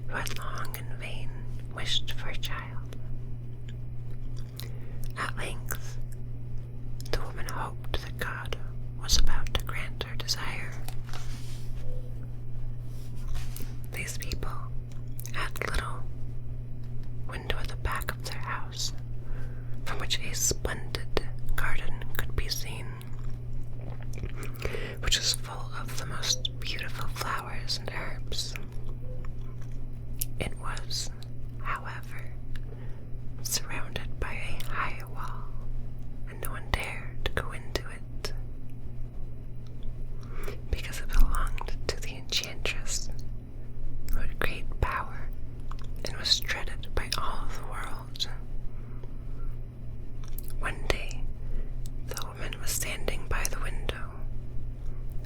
who had long in vain wished for a child. At length, the woman hoped that God was about to grant her desire. These people had a little window at the back of their house, from which a splendid garden could be seen, which was full of the most beautiful flowers and herbs. It was, however, surrounded by a high wall, and no one dared to go into it, because it belonged to the enchantress, who had great power and was dreaded by all the world. One day, the woman was standing by the window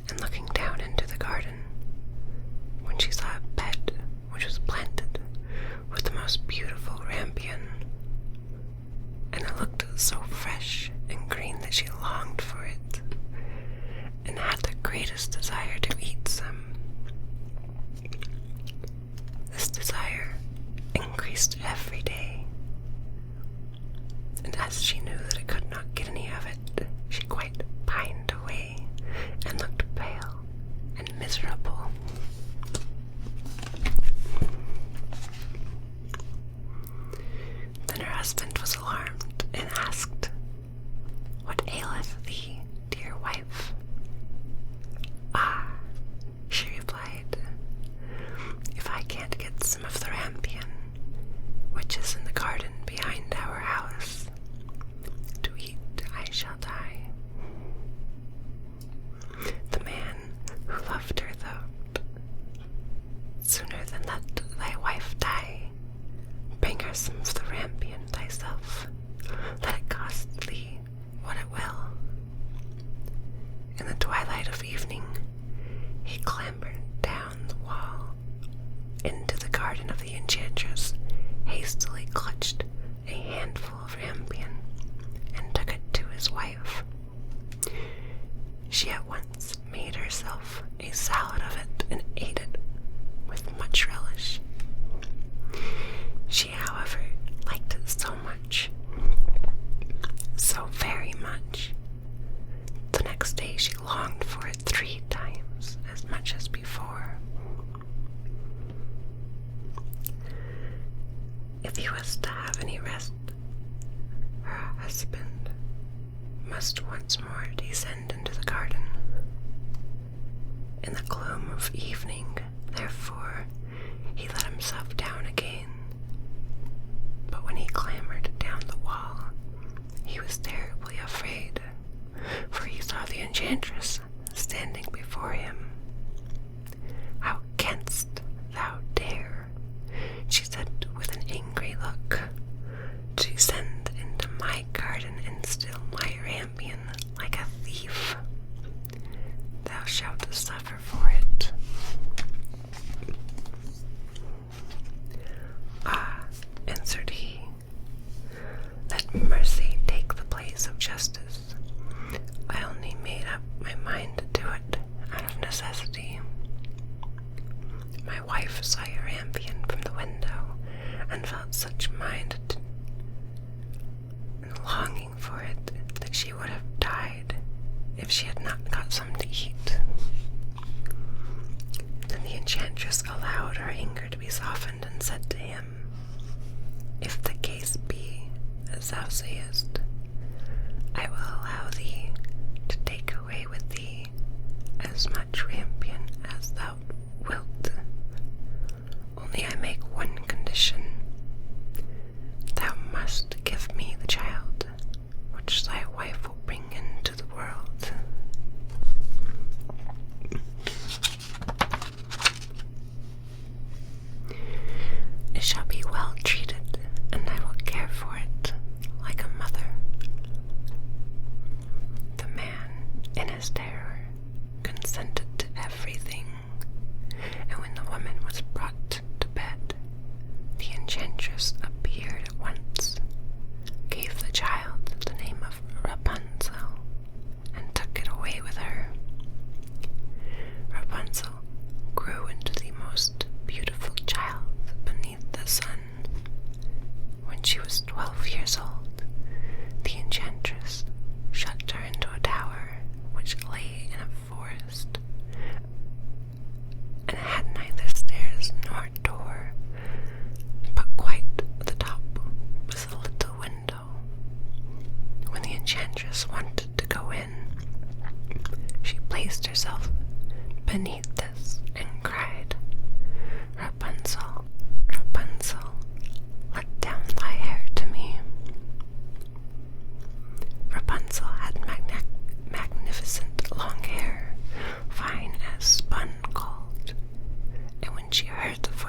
and looking down into the garden, when she saw a bed which was planted with the most beautiful rampion, and it looked so fresh and green that she longed for it, and had the greatest desire to eat some. This desire increased every day, and as she knew that it could not get any of it, she quite pined away and looked pale and miserable. Then her husband was alarmed and asked, "What aileth thee, dear wife?" "Ah," she replied, "if I can't get some of the rampion, which is in the garden behind our house, to eat I shall die." The man who loved her thought, "Sooner than let thy wife die, bring her some of the rampion thyself, let it cost thee what it will." In the twilight of evening, he clambered down the wall into the garden of the enchantress, hastily clutched a handful of rampion, and took it to his wife. She at once made herself a salad of it and ate it with much relish. She, however, liked it so much, so very much, the next day she longed for it 3 times as much as before. If he was to have any rest, her husband must once more descend into the garden. In the gloom of evening, therefore, he let himself down again. But when he clambered down the wall, he was terribly afraid, for he saw the enchantress standing before him. "How canst thou dare," she said with an angry look, "descend into my garden and steal my rampion like a thief? Thou shalt suffer for it." "Ah," answered he, "let mercy take the place of justice. I only made up my mind to do it out of necessity. My wife saw your rampion from the window and felt such mind and longing for it that she would have died if she had not got some to eat." Then the enchantress allowed her anger to be softened and said to him, "If the case be as thou sayest, I will allow thee to take away with thee as much rampion as thou wilt. Only I make one condition. Thou must give me the child which thy wife will bring into the world." "It shall be well treated, and I will care for it like a mother." The man, in his terror, consented to everything, and when the woman was brought to bed, the enchantress appeared at once, gave the child the name of Rapunzel, and took it away with her. Rapunzel grew into the most beautiful child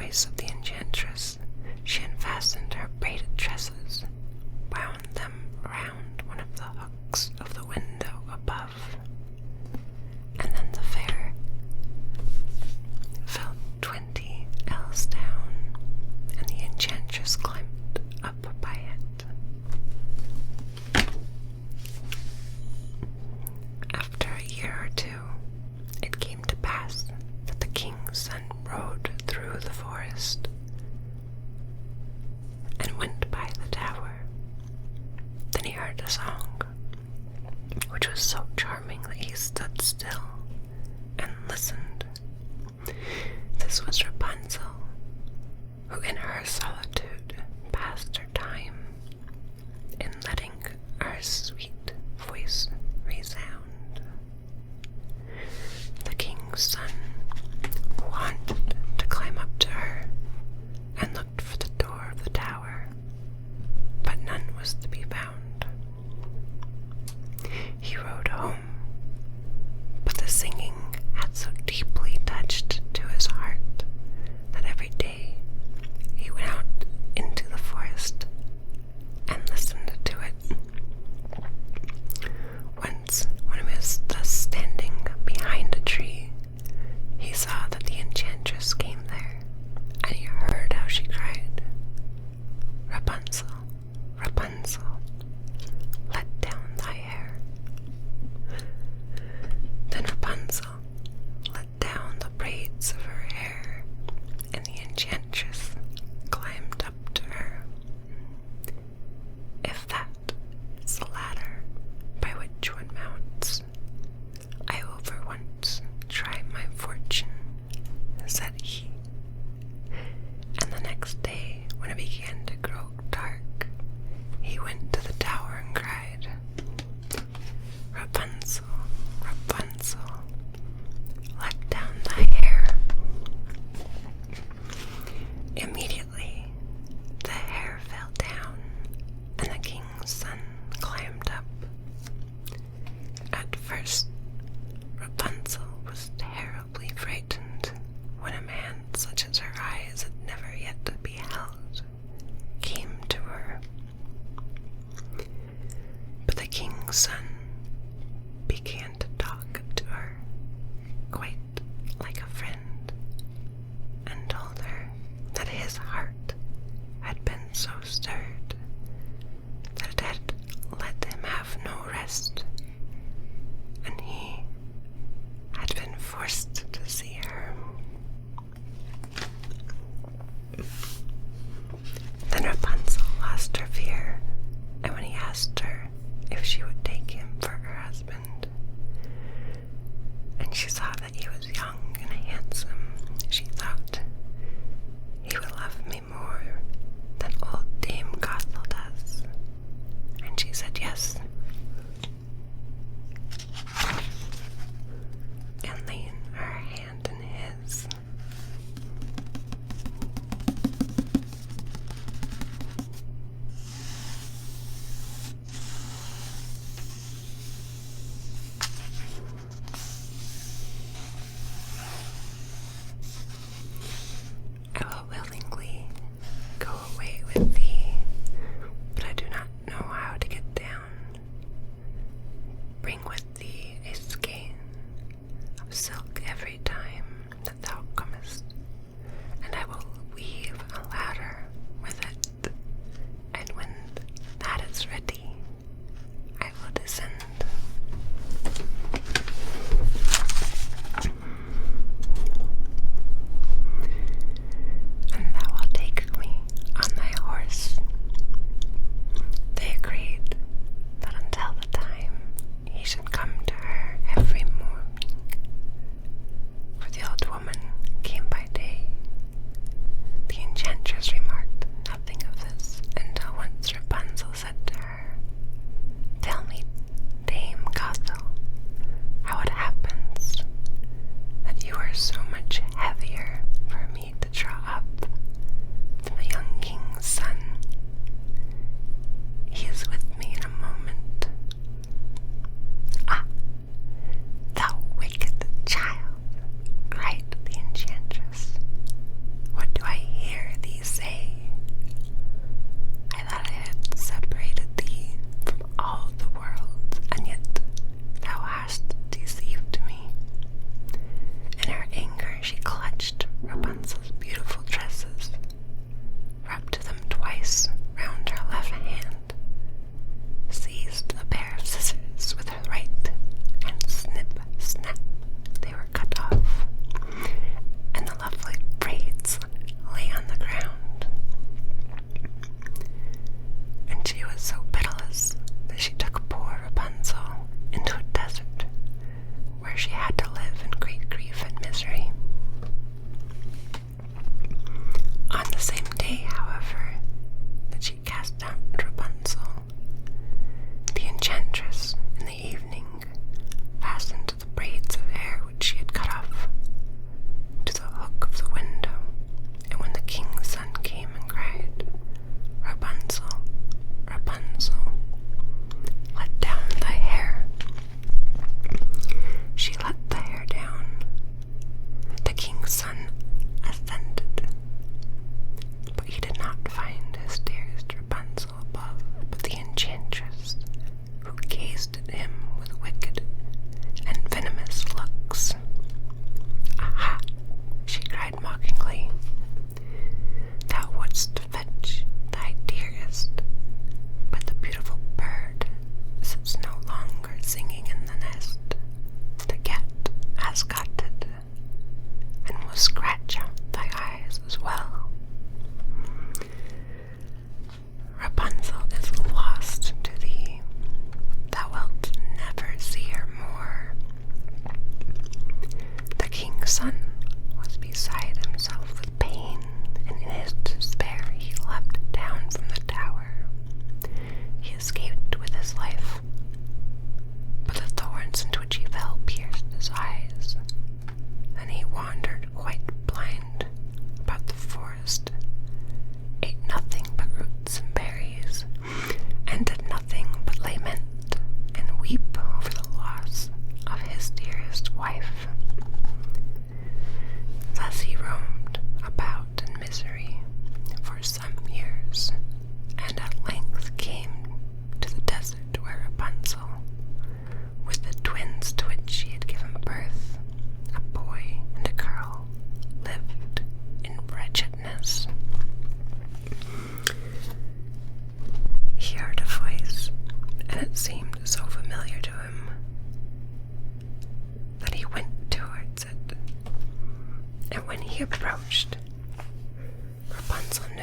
voice of the enchantress, she unfastened her braided tresses, wound them round one of the hooks of the window above, and then the fare fell 20 ells down, and the enchantress climbed up by it. After a year or two, it came to pass that the king's son rode through the forest and went by the tower. Then he heard a song, which was so charming that he stood still and listened. This was Rapunzel, who in her solitude passed her time in letting her sweet voice resound. The king's son wanted to climb up to her and looked for the door of the tower, but none was to be found. He rode home, but the singing had so deeply touched to his heart that every day he went out into the forest and listened to it. Once, when he was thus standing behind a tree, he saw that the enchantress came there, and he heard how she cried, "Rapunzel, Rapunzel, let down thy hair." Then Rapunzel let down the braids of her hair, and the enchantress climbed up to her. "If that is the ladder by which one mounts, I will for once try my fortune," said he. And the next day, when it began to grow dark, he went to the tower and cried, "Rapunzel, Rapunzel, let down thy hair." Immediately, the hair fell down, and the king's son climbed up. At first, Rapunzel was terribly frightened when a man such as her eyes had never yet beheld came to her. But the king's son began to talk to her quite like a friend, and told her that his heart had been so stirred that it had let him have no rest, and he had been forced to see her. Then Rapunzel lost her fear, and when he asked her if she would take him for her husband, and she saw that he was young and handsome, she thought, "He will love me more than old Dame Gothel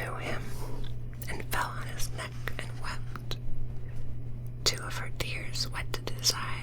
knew him and fell on his neck and wept. Two of her tears wetted his eyes.